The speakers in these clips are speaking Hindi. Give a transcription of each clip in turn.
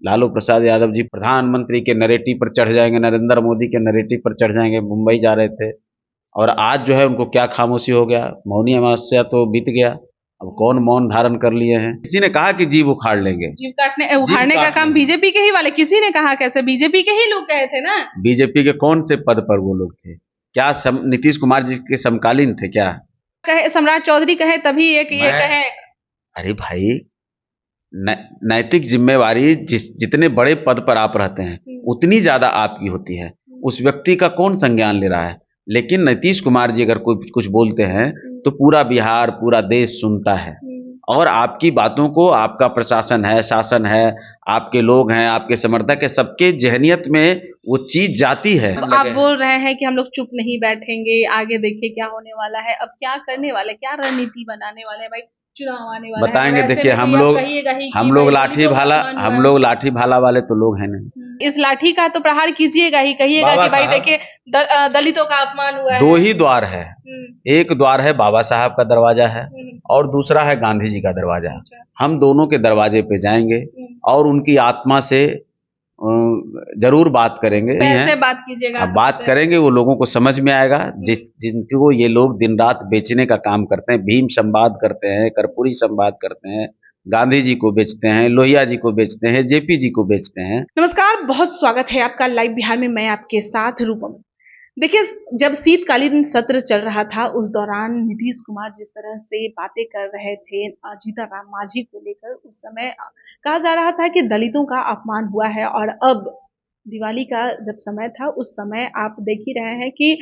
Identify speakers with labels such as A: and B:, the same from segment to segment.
A: लालू प्रसाद यादव जी प्रधानमंत्री के नैरेटिव पर चढ़ जाएंगे, नरेंद्र मोदी के नैरेटिव पर चढ़ जाएंगे। मुंबई जा रहे थे और आज जो है उनको क्या खामोशी हो गया। मौनी अमावस्या तो बीत गया, अब कौन मौन धारण कर लिए हैं। किसी ने कहा कि जीभ उखाड़ लेंगे,
B: जीव काटने उखाड़ने का काम बीजेपी के ही वाले, किसी ने कहा, कैसे बीजेपी के ही लोग गए थे ना।
A: बीजेपी के कौन से पद पर वो लोग थे? क्या नीतीश कुमार जी के समकालीन थे क्या?
B: कहे सम्राट चौधरी कहे तभी एक ये कहे।
A: अरे भाई, नैतिक जिम्मेवारी जितने बड़े पद पर आप रहते हैं उतनी ज्यादा आपकी होती है। उस व्यक्ति का कौन संज्ञान ले रहा है? लेकिन नीतीश कुमार जी अगर कोई कुछ बोलते हैं तो पूरा बिहार, पूरा देश सुनता है और आपकी बातों को, आपका प्रशासन है, शासन है, आपके लोग हैं, आपके समर्थक है, सबके जहनियत में वो चीज जाती है।
B: आप बोल रहे हैं कि हम लोग चुप नहीं बैठेंगे, आगे देखिए क्या होने वाला है, अब क्या करने वाले, क्या रणनीति बनाने वाले हैं भाई, चुनाव आने वाला
A: बताएंगे। देखिए हम लोग लाठी भाला वाले तो लोग हैं नहीं।
B: इस लाठी का तो प्रहार कीजिएगा ही, कहिएगा कि भाई देखिए दलितों का अपमान हुआ है।
A: दो ही द्वार है, एक द्वार है बाबा साहब का दरवाजा है और दूसरा है गांधी जी का दरवाजा। हम दोनों के दरवाजे पे जाएंगे और उनकी आत्मा से जरूर बात करेंगे।
B: कैसे बात कीजिएगा?
A: बात करेंगे, वो लोगों को समझ में आएगा। जिनको ये लोग दिन रात बेचने का काम करते हैं, भीम संवाद करते हैं, कर्पूरी संवाद करते हैं, गांधी जी को बेचते हैं, लोहिया जी को बेचते हैं, जेपी जी को बेचते हैं।
B: नमस्कार, बहुत स्वागत है आपका लाइव बिहार में। मैं आपके साथ रूपम। देखिए, जब शीतकालीन सत्र चल रहा था उस दौरान नीतीश कुमार जिस तरह से बातें कर रहे थे जीतन राम मांझी को लेकर, उस समय कहा जा रहा था कि दलितों का अपमान हुआ है। और अब दिवाली का जब समय था उस समय आप देख ही रहे हैं कि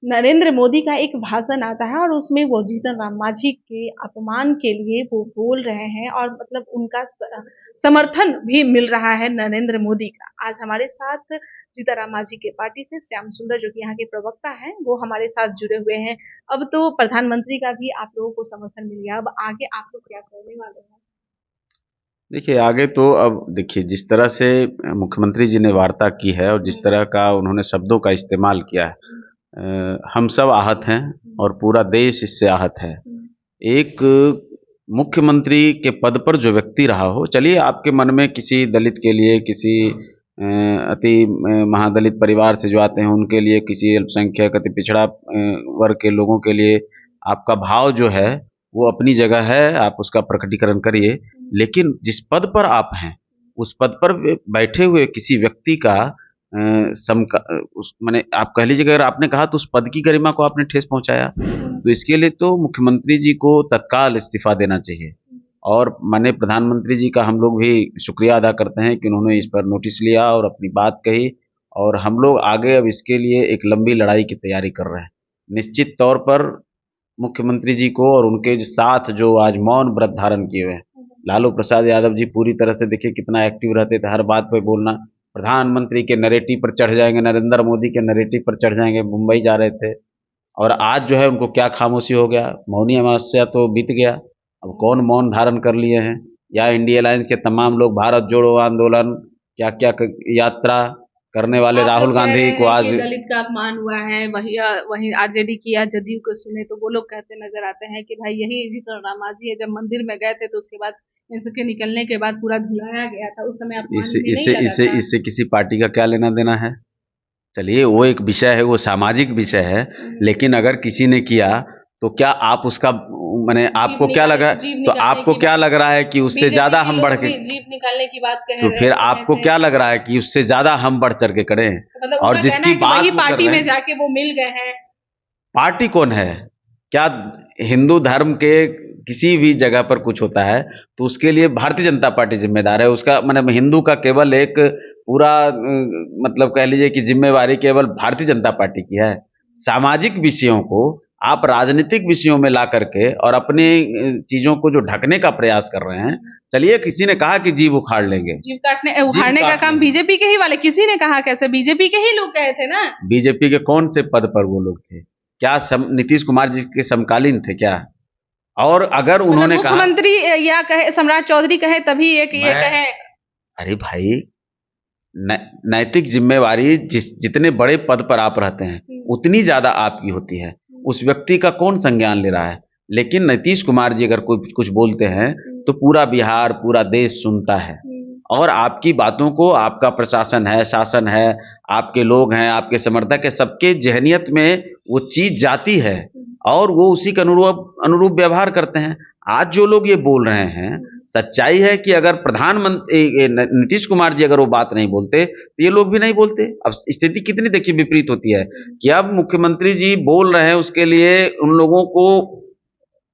B: नरेंद्र मोदी का एक भाषण आता है और उसमें वो जीतन राम मांझी के अपमान के लिए वो बोल रहे हैं और मतलब उनका समर्थन भी मिल रहा है नरेंद्र मोदी का। आज हमारे साथ जीतन राम मांझी के पार्टी से श्याम सुंदर, जो कि यहाँ के प्रवक्ता हैं, वो हमारे साथ जुड़े हुए हैं। अब तो प्रधानमंत्री का भी आप लोगों को समर्थन मिल गया, अब आगे आप लोग क्या करने वाले हैं?
A: देखिए आगे तो अब देखिए, जिस तरह से मुख्यमंत्री जी ने वार्ता की है और जिस तरह का उन्होंने शब्दों का इस्तेमाल किया है, हम सब आहत हैं और पूरा देश इससे आहत है। एक मुख्यमंत्री के पद पर जो व्यक्ति रहा हो, चलिए आपके मन में किसी दलित के लिए, किसी अति महादलित परिवार से जो आते हैं उनके लिए, किसी अल्पसंख्यक अति पिछड़ा वर्ग के लोगों के लिए आपका भाव जो है वो अपनी जगह है, आप उसका प्रकटीकरण करिए। लेकिन जिस पद पर आप हैं उस पद पर बैठे हुए किसी व्यक्ति का माने आप कह लीजिए, अगर आपने कहा तो उस पद की गरिमा को आपने ठेस पहुंचाया, तो इसके लिए तो मुख्यमंत्री जी को तत्काल इस्तीफा देना चाहिए। और माननीय प्रधानमंत्री जी का हम लोग भी शुक्रिया अदा करते हैं कि उन्होंने इस पर नोटिस लिया और अपनी बात कही। और हम लोग आगे अब इसके लिए एक लंबी लड़ाई की तैयारी कर रहे हैं। निश्चित तौर पर मुख्यमंत्री जी को और उनके साथ जो आज मौन व्रत धारण किए हुए हैं, लालू प्रसाद यादव जी पूरी तरह से देखिए कितना एक्टिव रहते थे, हर बात पे बोलना। प्रधानमंत्री के नैरेटिव पर चढ़ जाएंगे, नरेंद्र मोदी के नैरेटिव पर चढ़ जाएंगे। मुंबई जा रहे थे और आज जो है उनको क्या खामोशी हो गया। मौनी अमावस्या तो बीत गया, अब कौन मौन धारण कर लिए हैं। या इंडिया अलायंस के तमाम लोग, भारत जोड़ो आंदोलन, क्या क्या यात्रा करने वाले राहुल गांधी को आज
B: दलित का अपमान हुआ है। वही आरजेडी की या जदयू को सुने तो वो लोग कहते नजर आते हैं कि भाई यही जीतन राम मांझी है। जब मंदिर में गए थे तो उसके बाद इनके निकलने के बाद पूरा धुलाया गया था, उस समय
A: इससे किसी पार्टी का क्या लेना देना है? चलिए वो एक विषय है, वो सामाजिक विषय है। लेकिन अगर किसी ने किया तो क्या आप उसका माने आपको क्या लग रहा है, तो आपको क्या लग रहा है कि उससे ज्यादा हम बढ़ के
B: जीप निकालने की बात कह
A: तो फिर आपको क्या लग रहा है कि उससे ज्यादा हम बढ़ चढ़ के करें?
B: मतलब
A: और जिसकी बात
B: वही पार्टी में जाके वो मिल गए हैं।
A: पार्टी कौन है? क्या हिंदू धर्म के किसी भी जगह पर कुछ होता है तो उसके लिए भारतीय जनता पार्टी जिम्मेदार है। उसका मतलब हिंदू का केवल एक पूरा मतलब कह लीजिए कि जिम्मेवारी केवल भारतीय जनता पार्टी की है। सामाजिक विषयों को आप राजनीतिक विषयों में ला करके और अपनी चीजों को जो ढकने का प्रयास कर रहे हैं। चलिए किसी ने कहा कि जीभ उखाड़ लेंगे,
B: जीभ काटने उखाड़ने का काम बीजेपी के ही वाले, किसी ने कहा, कैसे बीजेपी के ही लोग गए थे ना।
A: बीजेपी के कौन से पद पर वो लोग थे? क्या नीतीश कुमार जी के समकालीन थे क्या? और अगर उन्होंने कहा
B: मुख्यमंत्री या कहे सम्राट चौधरी कहे तभी एक ये कहे।
A: अरे भाई, नैतिक जिम्मेवारी जितने बड़े पद पर आप रहते हैं उतनी ज्यादा आपकी होती है। उस व्यक्ति का कौन संज्ञान ले रहा है? लेकिन नीतीश कुमार जी अगर कोई कुछ बोलते हैं तो पूरा बिहार, पूरा देश सुनता है और आपकी बातों को आपका प्रशासन है, शासन है, आपके लोग हैं, आपके समर्थक है, सबके ज़हनियत में वो चीज़ जाती है और वो उसी के अनुरूप व्यवहार करते हैं। आज जो लोग ये बोल रहे हैं, सच्चाई है कि अगर प्रधानमंत्री नीतीश कुमार जी अगर वो बात नहीं बोलते, तो ये लोग भी नहीं बोलते। अब स्थिति कितनी देखिए विपरीत होती है कि अब मुख्यमंत्री जी बोल रहे हैं, उसके लिए उन लोगों को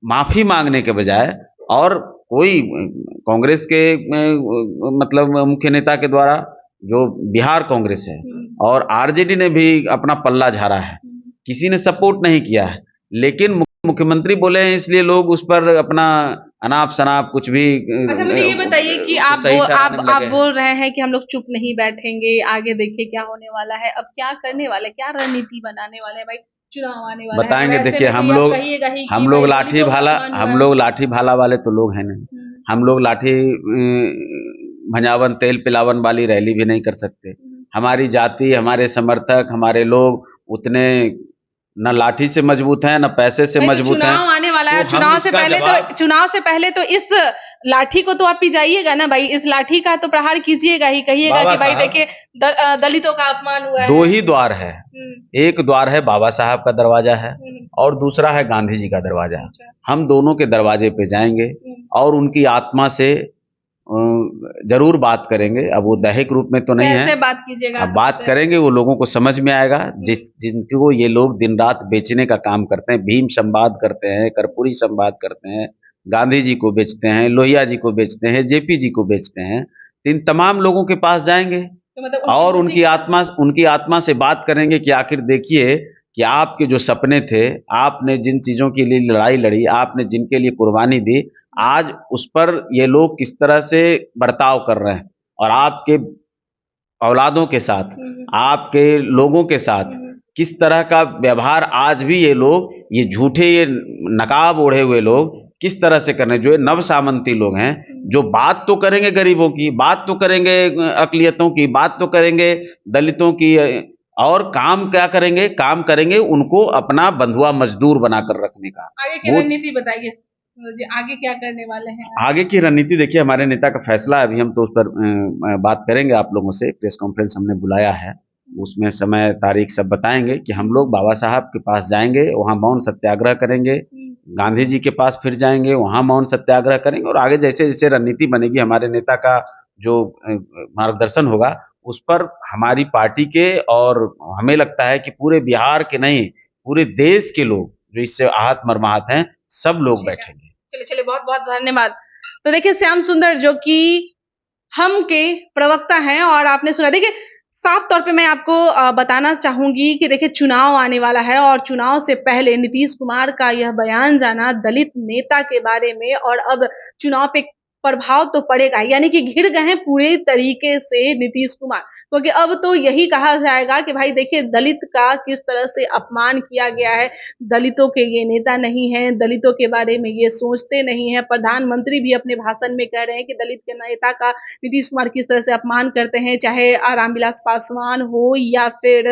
A: माफ़ी मांगने के बजाय और कोई कांग्रेस के मतलब मुख्य नेता के द्वारा जो बिहार कांग्रेस है और आरजेडी ने भी अपना पल्ला झाड़ा है, किसी ने सपोर्ट नहीं किया है, लेकिन मुख्यमंत्री बोले हैं इसलिए लोग उस पर अपना अनाप शनाप कुछ भी
B: अच्छा मुझे ये बताइए कि आप बोल रहे हैं कि हम लोग चुप नहीं बैठेंगे, आगे देखिए क्या होने वाला है। अब क्या करने वाले, क्या रणनीति बनाने वाले हैं भाई? चुनाव आने वाला है,
A: बताएंगे। देखिए हम लोग लाठी भाला वाले तो लोग हैं नहीं। हम लोग लाठी भंजावन तेल पिलावन वाली रैली भी नहीं कर सकते। हमारी जाति, हमारे समर्थक, हमारे लोग उतने न लाठी से मजबूत हैं, न पैसे से मजबूत हैं।
B: चुनाव आने वाला है, चुनाव से पहले तो इस लाठी को तो आप पिजाइएगा ना भाई, इस लाठी का तो प्रहार कीजिएगा ही, कहिएगा कि भाई देखिए दलितों का अपमान हुआ है।
A: दो ही द्वार है, एक द्वार है बाबा साहब का दरवाजा है और दूसरा है गांधी जी का दरवाजा। हम दोनों के दरवाजे पे जाएंगे और उनकी आत्मा से जरूर बात करेंगे। अब वो दैहिक रूप में तो नहीं है,
B: कैसे बात कीजिएगा?
A: अब बात करेंगे, वो लोगों को समझ में आएगा। जिनको ये लोग दिन रात बेचने का काम करते हैं, भीम संवाद करते हैं, कर्पूरी संवाद करते हैं, गांधी जी को बेचते हैं, लोहिया जी को बेचते हैं, जेपी जी को बेचते हैं, इन तमाम लोगों के पास जाएंगे
B: तो
A: और उनकी आत्मा से बात करेंगे कि आखिर देखिए कि आपके जो सपने थे, आपने जिन चीज़ों के लिए लड़ाई लड़ी, आपने जिनके लिए कुर्बानी दी, आज उस पर ये लोग किस तरह से बर्ताव कर रहे हैं और आपके औलादों के साथ, आपके लोगों के साथ किस तरह का व्यवहार आज भी ये लोग, ये झूठे, ये नकाब ओढ़े हुए लोग किस तरह से कर रहे हैं। जो ये नव सामंती लोग हैं, जो बात तो करेंगे गरीबों की, बात तो करेंगे अकलियतों की, बात तो करेंगे दलितों की, और काम क्या करेंगे? काम करेंगे उनको अपना बंधुआ मजदूर बनाकर रखने का।
B: आगे की रणनीति बताइए, आगे क्या करने वाले हैं?
A: आगे की रणनीति देखिए, हमारे नेता का फैसला है, अभी हम तो उस पर बात करेंगे आप लोगों से। प्रेस कॉन्फ्रेंस हमने बुलाया है, उसमें समय तारीख सब बताएंगे कि हम लोग बाबा साहब के पास जाएंगे, वहाँ मौन सत्याग्रह करेंगे, गांधी जी के पास फिर जाएंगे, वहाँ मौन सत्याग्रह करेंगे और आगे जैसे जैसे रणनीति बनेगी, हमारे नेता का जो मार्गदर्शन होगा उस पर हमारी पार्टी के और हमें लगता है कि पूरे बिहार के नहीं, पूरे देश के लोग जो इससे आहत मर्माहत हैं, सब लोग बैठेंगे।
B: चलिए बहुत बहुत धन्यवाद। तो देखिए श्याम सुंदर जो कि हम के प्रवक्ता हैं और आपने सुना, देखिए साफ तौर पे मैं आपको बताना चाहूंगी कि देखिए चुनाव आने वाला है और चुनाव से पहले नीतीश कुमार का यह बयान जाना दलित नेता के बारे में, और अब चुनाव पे प्रभाव तो पड़ेगा, यानी कि घिर गए हैं पूरे तरीके से नीतीश कुमार, क्योंकि अब तो यही कहा जाएगा कि भाई देखिए दलित का किस तरह से अपमान किया गया है, दलितों के ये नेता नहीं है, दलितों के बारे में ये सोचते नहीं है। प्रधानमंत्री भी अपने भाषण में कह रहे हैं कि दलित के नेता का नीतीश कुमार किस तरह से अपमान करते हैं, चाहे रामविलास पासवान हो या फिर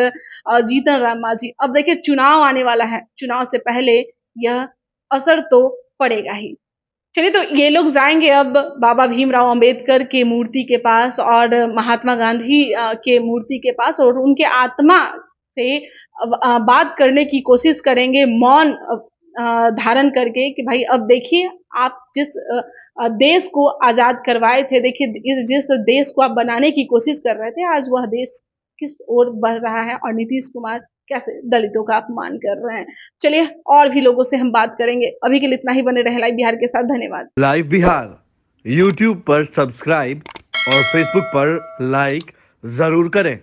B: जीतन राम मांझी। अब देखिए चुनाव आने वाला है, चुनाव से पहले यह असर तो पड़ेगा ही। चलिए तो ये लोग जाएंगे अब बाबा भीमराव अंबेडकर के मूर्ति के पास और महात्मा गांधी के मूर्ति के पास, और उनके आत्मा से बात करने की कोशिश करेंगे, मौन धारण करके कि भाई अब देखिए आप जिस देश को आजाद करवाए थे, देखिए जिस देश को आप बनाने की कोशिश कर रहे थे, आज वह देश किस ओर बढ़ रहा है और नीतीश कुमार कैसे दलितों का अपमान कर रहे हैं। चलिए और भी लोगों से हम बात करेंगे, अभी के लिए इतना ही। बने रहे लाइव बिहार के साथ, धन्यवाद।
C: लाइव बिहार यूट्यूब पर सब्सक्राइब और फेसबुक पर लाइक जरूर करें।